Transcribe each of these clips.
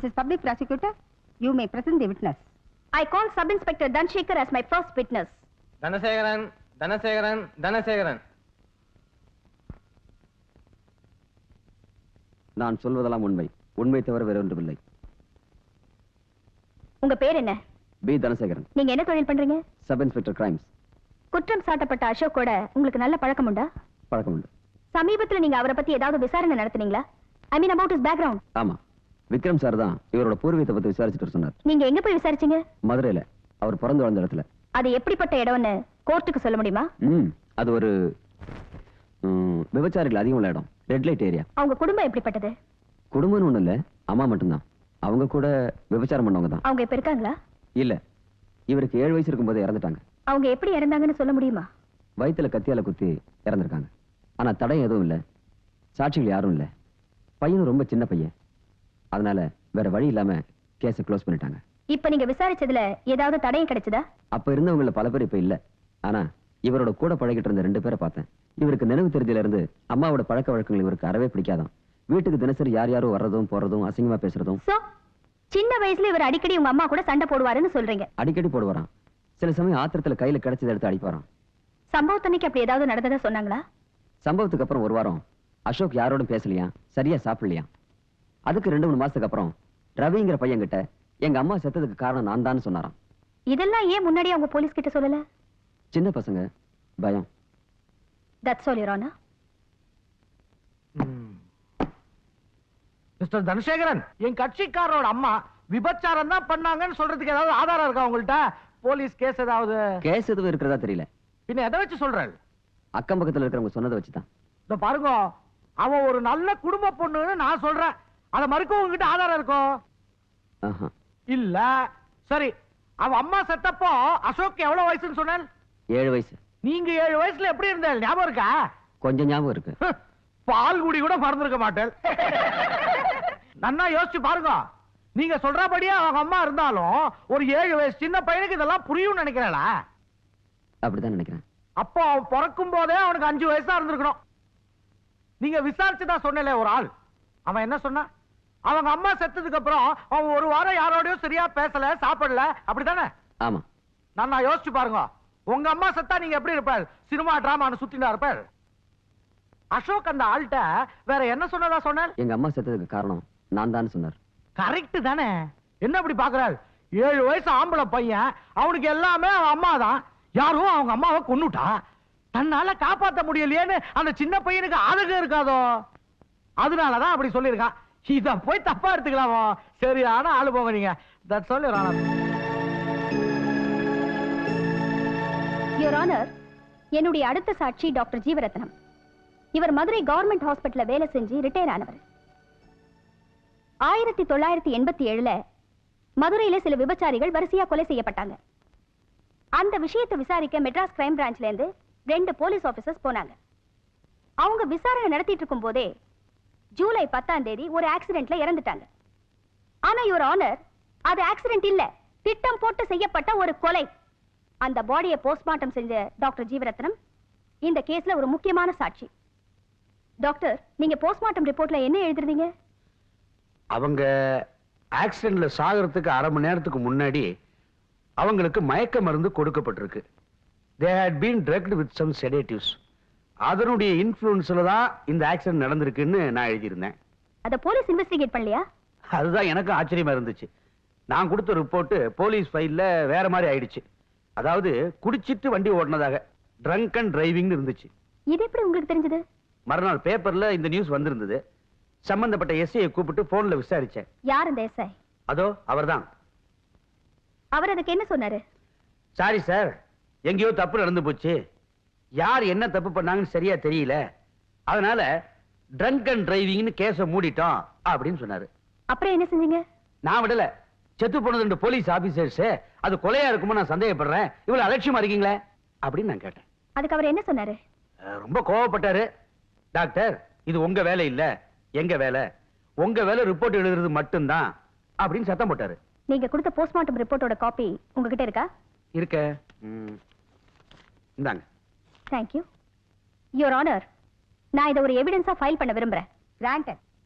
Mrs. Public Prosecutor, you may present the witness. I call Sub-Inspector Dhansekhar as my first witness. Dhanasekaran. நான் சொல்வதெல்லாம் உண்மை. உண்மை தவிர வேற ஒன்றுமில்லை. உங்க பேர் என்ன? பி. தனசேகரன். நீங்க என்ன தொழில் பண்றீங்க? Sub inspector crimes. குற்றம் சாட்டப்பட்ட அசோக்கோட உங்களுக்கு நல்ல பழக்கம் உண்டா? பழக்கம் உண்டு. சமீபத்துல நீங்க அவரை பத்தி ஏதாவது விசாரணை நடத்துனீங்களா? I mean about his background. ஆமா. விக்ரம் சார் தான் இவரோட பூர்வீகத்தை பத்தி விசாரிச்சுட்டு சொன்னார். நீங்க எங்க போய் விசாரிச்சீங்க? மதுரையில. அவர் பிறந்து வளர்ந்த இடத்துல. அது எப்படிப்பட்ட இடம்னு கோர்ட்டுக்கு சொல்ல முடியுமா? அது ஒரு விபச்சாரிகள் அதிகம் உள்ள இடம். Red light area. அவங்க குடும்பம் எப்படிப்பட்டது? குடும்பம்னு ஒண்ணு இல்ல, அம்மா மட்டும்தான். அவங்க கூட விபச்சாரம் பண்ணவங்க தான். அவங்க இப்ப இருக்காங்களா? இல்ல, இவருக்கு 7 வயசு இருக்கும்போது இறந்துட்டாங்க. அவங்க எப்படி இறந்தாங்கன்னு சொல்ல முடியுமா? வயித்துல கத்தியால குத்தி இறந்திருக்காங்க. ஆனா தடயம் எதுவும் இல்ல, சாட்சிகள் யாரும் இல்ல. பையனும் ரொம்ப சின்ன பையன், அதனால வேற வழி இல்லாம கேஸ க்ளோஸ் பண்ணிட்டாங்க. இப்ப நீங்க விசாரிச்சதுல ஏதாவது தடயம் கிடைச்சதா? அப்ப இருந்தவங்கள பல பேர் இப்ப இல்ல. ஆனா இவரோட கூட பழகிட்டு இருந்த 2 பேரை பார்த்தேன். இவருக்கு நினைவு தெரிஞ்சல இருந்து அம்மாவோட பழக்க வழக்கங்கள் இவருக்கு அறவே பிடிக்காதான். வீட்டுக்கு தினசரி யாரோ வர்றதும் போறதும் அசிங்கமா பேசுறதும். சின்ன வயசுல இவர் அடிக்கடி உங்க அம்மா கூட சண்டை போடுவாருன்னு சொல்றீங்க? அடிக்கடி போடுவாராம். சில சமயம் ஆத்திரத்துல கையில கிடைச்சதை எடுத்து அடிப்பாராம். சம்பவத்தன்னைக்கு அப்படி ஏதாவது நடந்ததா சொன்னாங்களா? சம்பவத்துக்கு அப்புறம் 1 வாரம் அசோக் யாரோடும் பேசலையா, சரியா சாப்பிடலையா. அதுக்கு 2-3 மாசத்துக்கு அப்புறம் ரவிங்கிற பையன் கிட்ட எங்க அம்மா செத்ததுக்கு காரணம் நான் தான் சொன்னாராம். இதெல்லாம் ஏன் முன்னாடியே அவங்க போலீஸ் கிட்ட சொல்லல? சின்ன பசங்க, பயம். That's all, Your Honor. Mister Dhanasekaran, என் கட்சிக்காரரோட அம்மா விபச்சாரம் தான் பண்ணாங்கன்னு சொல்றதுக்கு ஏதாவது ஆதாரம் இருக்கா உங்கள்ட்ட? போலீஸ் கேஸ் ஏதாவது? கேஸ் எதுவும் இருக்கிறதா தெரியல. பின்ன எதை வச்சு சொல்றாரு? அக்கம் பக்கத்துல இருக்கிறவங்க சொன்னதை வச்சுதான். இந்த பாருங்க, அவன் ஒரு நல்ல குடும்ப பொண்ணுன்னு நான் சொல்றேன். அதை மறுக்க உங்ககிட்ட ஆதாரம் இருக்கும்? இல்ல. சரி, அவன் அம்மா செத்தப்போ அசோக் எவ்வளவு வயசுன்னு சொன்ன? 7 வயசு. நீங்க 7 வயசுல எப்படி இருந்த ஞாபகம் இருக்கா? கொஞ்சம் ஞாபகம் இருக்கு. பால் குடி கூட மறந்துருக்க மாட்டேன். நன்னா யோசிச்சு பாருங்க. நீங்க சொல்றபடியே அவங்க அம்மா இருந்தாலும் ஒரு 7 வயசு சின்ன பையனுக்கு இதெல்லாம் புரியும் நினைக்கிறேன். அப்படிதான் நினைக்கிறேன். அப்போ அவன் பிறக்கும் போதே அவனுக்கு 5 வயசா இருந்திருக்கணும். நீங்க விசாரிச்சுதான் சொன்னல ஒரு ஆள். அவன் என்ன சொன்னா? அவங்க அம்மா செத்ததுக்கு அப்புறம் அவன் 1 வாரம் யாரோடயும் சரியா பேசல, சாப்பிடல, அப்படித்தானே? ஆமா. நான் யோசிச்சு பாருங்க. உங்க அம்மா செத்தா நீங்க எப்படி இருப்பாள்? சினிமா டிராமான்னு சுத்தினா இருப்பாள். அசோக் அந்த ஆள்கிட்ட வேற என்ன சொன்னதா சொன்ன? எங்க அம்மா செத்ததுக்கு காரணம் நான் தான் சொன்னார். கரெக்ட் தானே? என்ன அப்படி பாக்குறாள்? 7 வயசு ஆம்பளை பையன், அவனுக்கு எல்லாமே அவன் அம்மா தான். யாரும் அவங்க அம்மாவை கொன்னுட்டா. தன்னால காப்பாத்த முடியலையேன்னு அந்த சின்ன பையனுக்கு ஆதகம் இருக்காதோ? அதனாலதான் அப்படி சொல்லியிருக்கான். இத போய் தப்பா எடுத்துக்கலாமோ? சரியான ஆளு போங்க நீங்க. That's all your honour. Your honour, என்னுடைய அடுத்த சாட்சி டாக்டர் ஜீவரத்னம். இவர் மதுரை கவர்மெண்ட் ஹாஸ்பிட்டல்ல வேலை செஞ்சு ரிட்டையர் ஆனவர். 1987ல மதுரையில சில விபச்சாரிகள் வரிசையா கொலை செய்யப்பட்டாங்க. அந்த விஷயத்தை விசாரிக்க மெட்ராஸ் கிரைம் பிரான்ச்ல இருந்து 2 போலீஸ் ஆபீசர்ஸ் போனாங்க. அவங்க விசாரணை நடத்திட்டு இருக்கும் போதே ஜூலை 10ஆம் தேதி ஒரு ஆக்சிடென்ட்ல இறந்துட்டாங்க. ஆனா யுவர் ஆனர், அது ஆக்சிடென்ட் இல்ல, திட்டம் போட்டு செய்யப்பட்ட ஒரு கொலை. அந்த பாடியை போஸ்ட்மார்ட்டம் செஞ்ச டாக்டர் ஜீவரத்னம் இந்த கேஸ்ல ஒரு முக்கியமான சாட்சி. டாக்டர், நீங்க போஸ்ட்மார்ட்டம் ரிப்போர்ட்ல என்ன எழுதுறீங்க? அவங்க ஆக்சிடென்ட்ல சாகிறதுக்கு 1/2 மணி நேரத்துக்கு முன்னாடி அவங்களுக்கு மயக்க மருந்து கொடுக்கப்பட்டிருக்கு. They had been drugged with some sedatives. அதனுடைய இன்ஃப்ளூயன்ஸ்ல தான் இந்த ஆக்சிடென்ட் நடந்திருக்குன்னு நான் எழுதியிருந்தேன். அத போலீஸ் இன்வெஸ்டிகேட் பண்ணலையா? அதுதான் எனக்கு ஆச்சரியமா இருந்துச்சு. நான் கொடுத்த ரிப்போர்ட் போலீஸ் ஃபைல்ல வேற மாதிரி ஆயிடுச்சு. அதாவது குடிச்சிட்டு வண்டி ஓடினதாக, ட்ரங்க் அண்ட் டிரைவிங் இருந்துச்சு. இது எப்படி உங்களுக்கு தெரிஞ்சது? மறுநாள் பேப்பர்ல இந்த நியூஸ் வந்திருந்தது. சம்பந்தப்பட்ட எஸ்ஐயை கூப்பிட்டு போன்ல விசாரிச்சேன். யார் அந்த எஸ்ஐ? அதோ அவர்தான். அவர் அதுக்கு என்ன சொன்னாரு? சாரி சார், எங்கேயோ தப்பு நடந்து போச்சு, யார் என்ன தப்பு பண்ணாங்கன்னு சரியா தெரியல, அதனால ட்ரங்க் அண்ட் டிரைவிங்னு கேஸ மூடிட்டோம் அப்படின்னு சொன்னாரு. அப்புறம் என்ன செஞ்சீங்க? நான் விடல. செத்து போனது 2 போலீஸ் ஆபீசர்ஸ், அது கொலையா இருக்குமோ நான் சந்தேகப்படுறேன், இவ்வளவு அலட்சியமா இருக்கீங்களே அப்படின்னு நான் கேட்டேன். அதுக்கு அவர் என்ன சொன்னாரு? ரொம்ப கோவப்பட்டாரு. டாக்டர், இது உங்க வேலை இல்ல, எங்க வேலை. உங்க வேலை ரிப்போர்ட் எழுதுறது மட்டும்தான் அப்படின்னு சத்தம் போட்டாரு. நீங்க கொடுத்த போஸ்ட்மார்ட்டம் ரிப்போர்ட்டோட காப்பி உங்ககிட்ட இருக்கா? இருக்க. இந்தாங்க. Thank you. Your Honor, நான் இத ஒரு எவிடன்ஸா ஃபைல் பண்ண விரும்புறேன். Granted.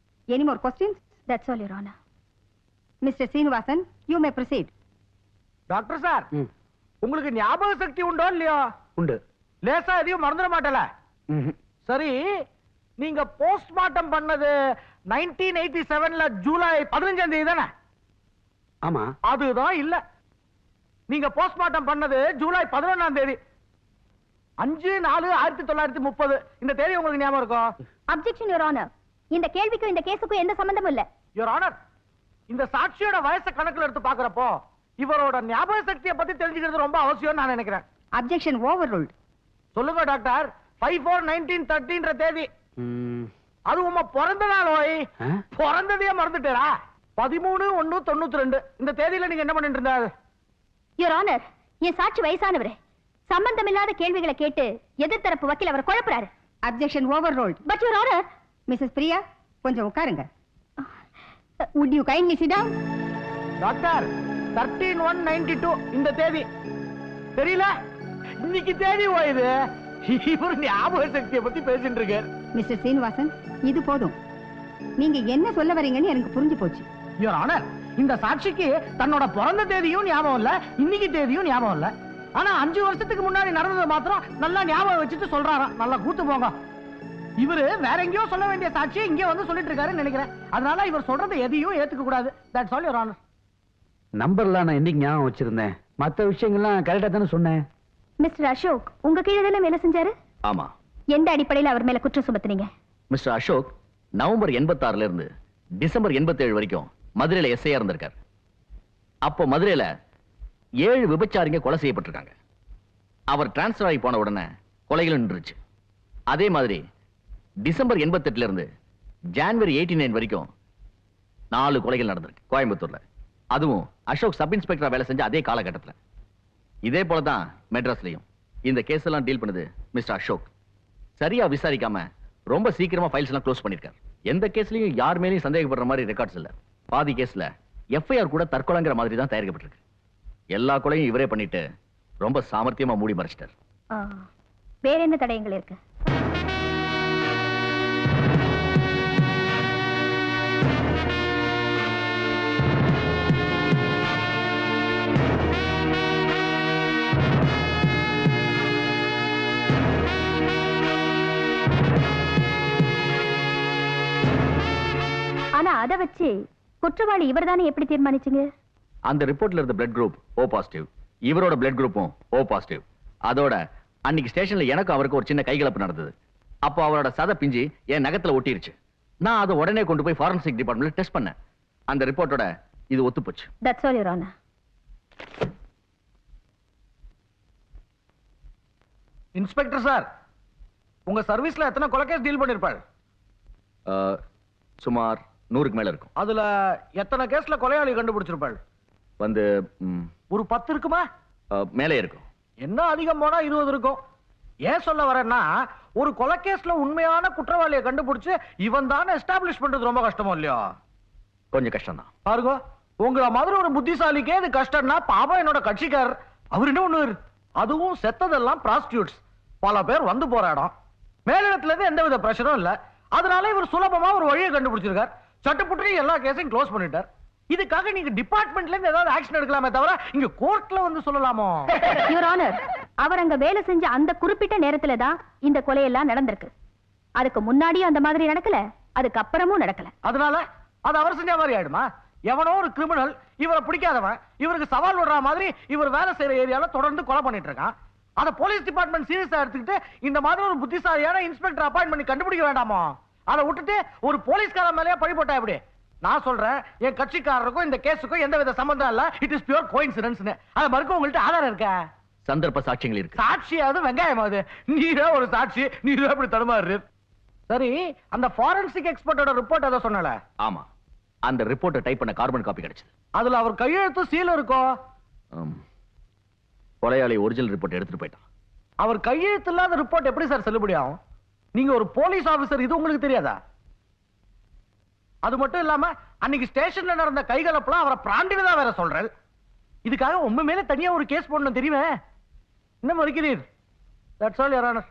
Any more questions? That's all, Your Honor. Mister Srinivasan, you may proceed. Doctor sir, ம், உங்களுக்கு ஞாபக சக்தி உண்டோ இல்லையோ? உண்டு. லேசா எதையும் மறந்துட மாட்டல? ம்ஹும். சரி, நீங்க போஸ்ட்மார்ட்டம் பண்ணது 1987ல ஜூலை 15ஆம் தேதி தானே? ஆமா. அதுதான் இல்ல. நீங்க போஸ்ட்மார்ட்டம் பண்ணது ஜூலை 11ஆம் தேதி. 5/4/1930. இந்த தேதி உங்களுக்கு ஞாபகம் இருக்கும்? Objection your honour. இந்த கேள்விக்கும் இந்த கேஸுக்கும் எந்த சம்பந்தமும் இல்ல. யுவர் ஆனர், இந்த சாட்சியோட வயசை கணக்குல எடுத்து பாக்குறப்போ இவரோட ஞாபக சக்தியை பத்தி தெரிஞ்சுக்கிறது ரொம்ப அவசியம் நான் நினைக்கிறேன். Objection over ruled. சொல்லுங்க டாக்டர். 5/4/1930 தேதி. ம், அது உங்க பிறந்த நாள். ஓய், ஆ? பிறந்ததையே மறந்துட்டேரா? 13/1/92. இந்த தேதியில நீங்க என்ன பண்ணிட்டு இருந்தாரு? யுவர் ஆனர், என் சாட்சி வயசானவர். சம்பந்தமில்லாத கேள்விகளை கேட்டு எதிர்த்தரப்பு வக்கீல் அவர் குழப்புறாரு. Objection overruled. But your honour. Mrs Priya, கொஞ்சம் உட்காருங்க. Would you kindly sit down? Doctor, 13/1/92 இந்த தேதி தெரியல. இன்னைக்கு தேதி ஓயுது. இவர் ஞாபக சக்தியை பத்தி பேசிட்டு இருக்கார். மிஸ்டர் சீனிவாசன், இது போதும். நீங்க என்ன சொல்ல வரீங்கன்னு எனக்கு புரிஞ்சு போச்சு. யுவர் ஆனர், இந்த சாட்சிக்கு தன்னோட பிறந்த தேதியும் ஞாபகம் இல்ல, இன்னைக்கு தேதியும் ஞாபகம் இல்ல. ஆனா 5 வருஷத்துக்கு முன்னாடி நடந்தது மாத்திரம் நல்லா ஞாபகம் வச்சுட்டு சொல்றாராம். நல்லா கூத்து போங்க. இவரு வேற எங்கேயோ சொல்ல வேண்டிய சாட்சியை இங்கே வந்து சொல்லிட்டு இருக்காருன்னு நினைக்கிறேன். அதனால இவர் சொல்றதை எதையும் ஏத்துக்க கூடாது. That's all your honour. நம்பர்லாம் நான் என்னைக்கு ஞாபகம் வச்சிருந்தேன். மத்த விஷயங்கள்லாம் கரெக்டா தானே சொன்னேன். மிஸ்டர் அசோக் உங்க கீழே தானே வேலை செஞ்சாரு? ஆமா. எந்த அடிப்படையில் அவர் மேல குற்றம் சுமத்துனீங்க? மிஸ்டர் அசோக் நவம்பர் 86ல இருந்து டிசம்பர் 87 வரைக்கும் மதுரையில எஸ்ஐயா இருந்திருக்கார். அப்போ மதுரையில 7 விபச்சாரிங்க கொலை செய்யப்பட்டிருக்காங்க. அவர் டிரான்ஸ்பர் ஆகி போன உடனே கொலைகள் நின்றுச்சு. அதே மாதிரி டிசம்பர் 88ல இருந்து ஜான்வரி 89 வரைக்கும் 4 கொலைகள் நடந்திருக்கு கோயம்புத்தூர்ல. அதுவும் அசோக் சப் இன்ஸ்பெக்டரா வேலை செஞ்ச அதே காலகட்டத்தில். இதே போல தான் மெட்ராஸ்லயும் இந்த கேஸ் எல்லாம் டீல் பண்ணுது மிஸ்டர் அசோக். சரியா விசாரிக்காம ரொம்ப சீக்கிரமா ஃபைல்ஸ் எல்லாம் க்ளோஸ் பண்ணிருக்காரு. எந்த கேஸ்லயும் யார் மேலேயும் சந்தேகப்படுற மாதிரி ரெக்கார்ட்ஸ் இல்ல. பாதி கேஸ்ல எஃப்ஐஆர் கூட தற்கொலைங்கிற மாதிரி தான் தயாரிக்கப்பட்டிருக்கு. எல்லா கொலையும் இவரே பண்ணிட்டு ரொம்ப சாமர்த்தியமா மூடி மறைச்சிட்டார். வேற என்ன தடயங்கள் இருக்கு? ஆனா அதை வச்சு குற்றவாளி இவர்தானே எப்படி தீர்மானிச்சீங்க? அந்த ரிப்போர்ட்ல இருந்த பிளட் குரூப் O பாசிட்டிவ், இவரோட பிளட் குரூப்பும் O பாசிட்டிவ். அதோட அன்னைக்கு ஸ்டேஷன்ல எனக்கு அவருக்கு ஒரு சின்ன கைகலப்பு நடந்தது. அப்போ அவரோட சத பிஞ்சு என் நகத்துல ஒட்டிருச்சு. நான் அதை உடனே கொண்டு போய் ஃபாரன்சிக் டிபார்ட்மெண்ட்ல டெஸ்ட் பண்ணேன். அந்த ரிப்போர்ட்டோட இது ஒத்து போச்சு. That's all your honour. Inspector sir, உங்க சர்வீஸ்ல எத்தனை கொலை கேஸ் டீல் பண்ணிருப்பாள்? சுமார் 100க்கு மேல இருக்கும். அதுல எத்தனை கேஸ்ல கொலையாளி கண்டுபிடிச்சிருப்பாள்? வந்து ஒரு 10 இருக்குமா? மேலே இருக்கும். என்ன அதிகம் போனா 20 இருக்கும். ஏன் சொல்ல வரேன்னா, ஒரு கொலை கேஸ்ல உண்மையான குற்றவாளியை கண்டுபிடிச்சு இவன் தானே எஸ்டாப்ளிஷ் பண்றது ரொம்ப கஷ்டமோ இல்லையா? கொஞ்சம் கஷ்டம் தான். பாருங்க, உங்கள மாதிரி ஒரு புத்திசாலிக்கே இது கஷ்டம்னா பாபா என்னோட கட்சிக்காரர் அவர் என்ன பண்ணுவார்? அதுவும் செத்ததெல்லாம் பிராஸ்டியூட்ஸ். பல பேர் வந்து போற இடம். மேலிடத்துல இருந்து எந்தவித பிரஷரும் இல்ல. அதனால இவர் சுலபமா ஒரு வழியை கண்டுபிடிச்சிருக்கார். சட்டப்புற்றி எல்லா கேஸையும் க்ளோஸ் பண்ணிட்டார். இதுக்காக நீங்க டிபார்ட்மெண்ட்ல இருந்து ஏதாவது ஆக்ஷன் எடுக்கலாமே தவிர இங்க கோர்ட்ல வந்து சொல்லலாமோ? யுவர் ஆனர், அவர் அங்க வேலை செஞ்ச அந்த குறிப்பிட்ட நேரத்துல தான் இந்த கொலையெல்லாம் நடந்திருக்கு. அதுக்கு முன்னாடியும் அந்த மாதிரி நடக்கல, அதுக்கு அப்புறமும் நடக்கல. அதனால அது அவர் செஞ்ச மாதிரி ஆயிடுமா? எவனோ ஒரு கிரிமினல் இவரை பிடிக்காதவன் இவருக்கு சவால் விடுற மாதிரி இவர் வேலை செய்யற ஏரியால தொடர்ந்து கொலை பண்ணிட்டு இருக்கான். அத போலீஸ் டிபார்ட்மெண்ட் சீரியஸா எடுத்துக்கிட்டு இந்த மாதிரி ஒரு புத்திசாலியான இன்ஸ்பெக்டர் அப்பாயிண்ட் பண்ணி கண்டுபிடிக்க வேண்டாமோ? அதை விட்டுட்டு ஒரு போலீஸ்கார மேலேயே பழி போட்டா எப்படி? நான் சொல்றேன், என் கட்சிக்காரருக்கும் இந்த கேஸுக்கும் எந்த வித சம்பந்தம் இல்ல. It is pure coincidence. அதை மறுக்க உங்கள்ட்ட ஆதாரம் இருக்க? சந்தர்ப்ப சாட்சியங்கள் இருக்கு. சாட்சியாவது வெங்காயமாவது? நீரே ஒரு சாட்சி, நீரே அப்படி தடுமாறு. சரி, அந்த ஃபாரன்சிக் எக்ஸ்பர்ட்டோட ரிப்போர்ட் அதை சொன்னல? ஆமா, அந்த ரிப்போர்ட்டை டைப் பண்ண கார்பன் காப்பி கிடைச்சது. அதுல அவர் கையெழுத்து சீல் இருக்கும். கொலையாளி ஒரிஜினல் ரிப்போர்ட் எடுத்துட்டு போயிட்டான். அவர் கையெழுத்து இல்லாத ரிப்போர்ட் எப்படி சார் செல்லுபடியாகும்? நீங்க ஒரு போலீஸ் ஆபீசர், இது உங்களுக்கு தெரியாதா? அது மட்டும் இல்லாம அன்னைக்கு ஸ்டேஷன்ல நடந்த கைகலப்பெல்லாம் அவரை பிராண்டினதா வேற சொல்றேன். இதுக்காக உண்மை மேல தனியா ஒரு கேஸ் போடணும் தெரியுமே. என்ன மறுக்கிறீர்? That's all your honour.